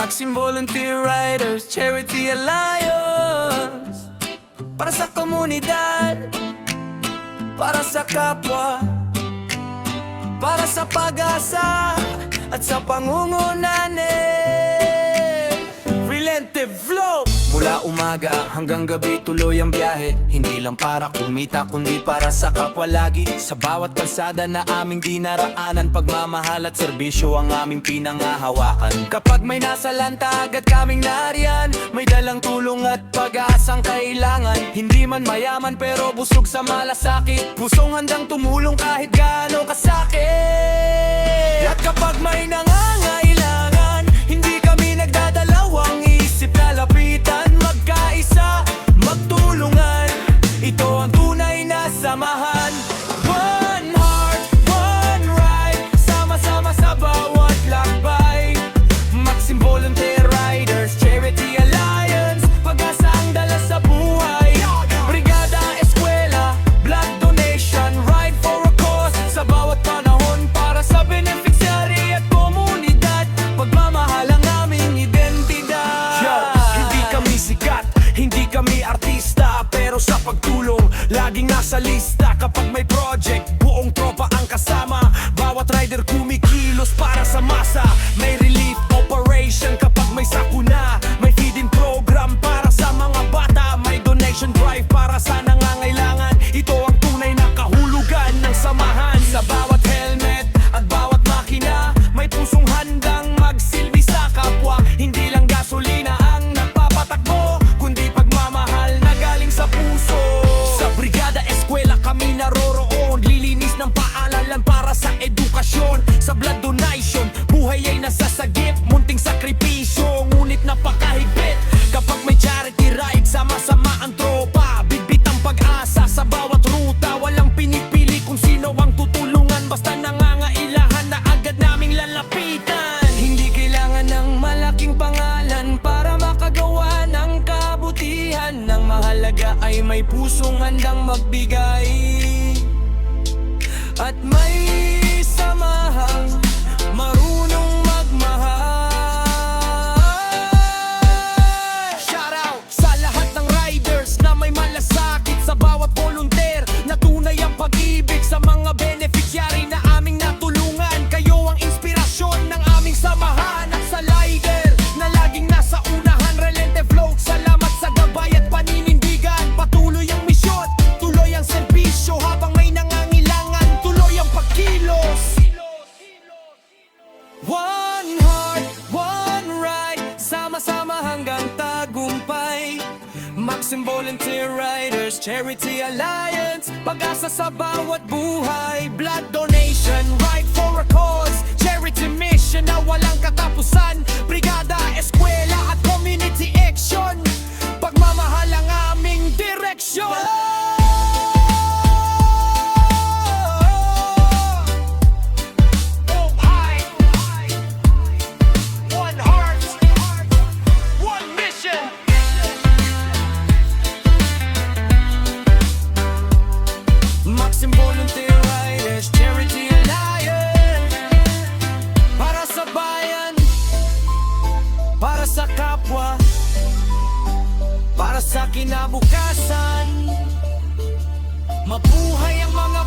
Maxim Volunteer Riders Charity Alliance. Para sa komunidad, para sa kapwa, para sa pag-asa at sa pangungunanin. Relentive Flow. Mula umaga hanggang gabi tuloy ang biyahe. Hindi lang para kumita kundi para sa kapwa lagi. Sa bawat kalsada na aming dinaraanan, pagmamahal at serbisyo ang aming pinangahawakan. Kapag may nasa lanta agad kaming nariyan, may dalang tulong at pag-aasang kailangan. Hindi man mayaman pero busog sa malasakit, pusong handang tumulong kahit gaano kasakit. At kapag may nangangailangan, hindi kami nagdadalawang isip, lalapitan, magkaisa, magtulungan. Ito ang tunay na samahan. One heart, one ride, sama-sama sa bawat lakbay. Maxim Volunteer Riders Charity Alliance, pag-asa ang dala sa buhay. Brigada, eskwela, blood donation, ride for a cause. Sa bawat panahon para sa beneficiary at komunidad, pagmamahal ang aming identidad. Hindi kami sikat, hindi kami artista, pero sa pagtulong, laging nasa lista. Kapag may project, buong tropa ang kasama. Bawat rider kumikilos para sa masa. May relief operation kapag may sakuna. May feeding program para sa mga bata. May donation drive para sa nangangailangan. Ito ang tunay na kahulugan ng samahan. Sa bawat helmet at bawat makina, may pusong handang magsilbi sa kapwa. Hindi lang gasolina ang nagpapatakbo, kundi pagmamahal na galing sa puso. Sa brigada, eskwela kami naroroon, lilinis ng paaralan para sa edukasyon. Sa blood donation, buhay ay nasasagip, munting sakripisyo, ngunit napakahigpit. Kapag may charity ride, sama-sama ang tropa, bitbit ang pag-asa sa bawat ruta. Walang pinipili kung sino ang tutulungan, basta nangangailangan na agad naming lalapitan. Hindi kailangan ng malaking pangalan para makagawa ng kabutihan. Ang mahalaga ay may pusong handang magbigay at may samahang marunong magmahal. Shout out sa lahat ng riders na may malasakit, sa bawat volunteer na tunay ang pag-ibig, sa mga beneficiary na aming natulungan. Kayo ang inspirasyon ng aming samahan. At sa rider na laging nasa unahan, Relentive Flow, salamat sa gabay at paninindigan. Patuloy ang misyon, tuloy ang serbisyo, habang may nangangailangan, tuloy ang pagkilos. One heart, one ride, sama-sama hanggang tagumpay. Maxim Volunteer Riders Charity Alliance, pag-asa sa bawat buhay. Blood donation, ride for a cause, charity mission na walang katapusan. Brigada, eskwela at community action, pagmamahal ang aming direksyon. One heart, one mission. Maxim Volunteer Riders Charity Alliance, para sa bayan, para sa kapwa, para sa kinabukasan. Mabuhay ang mga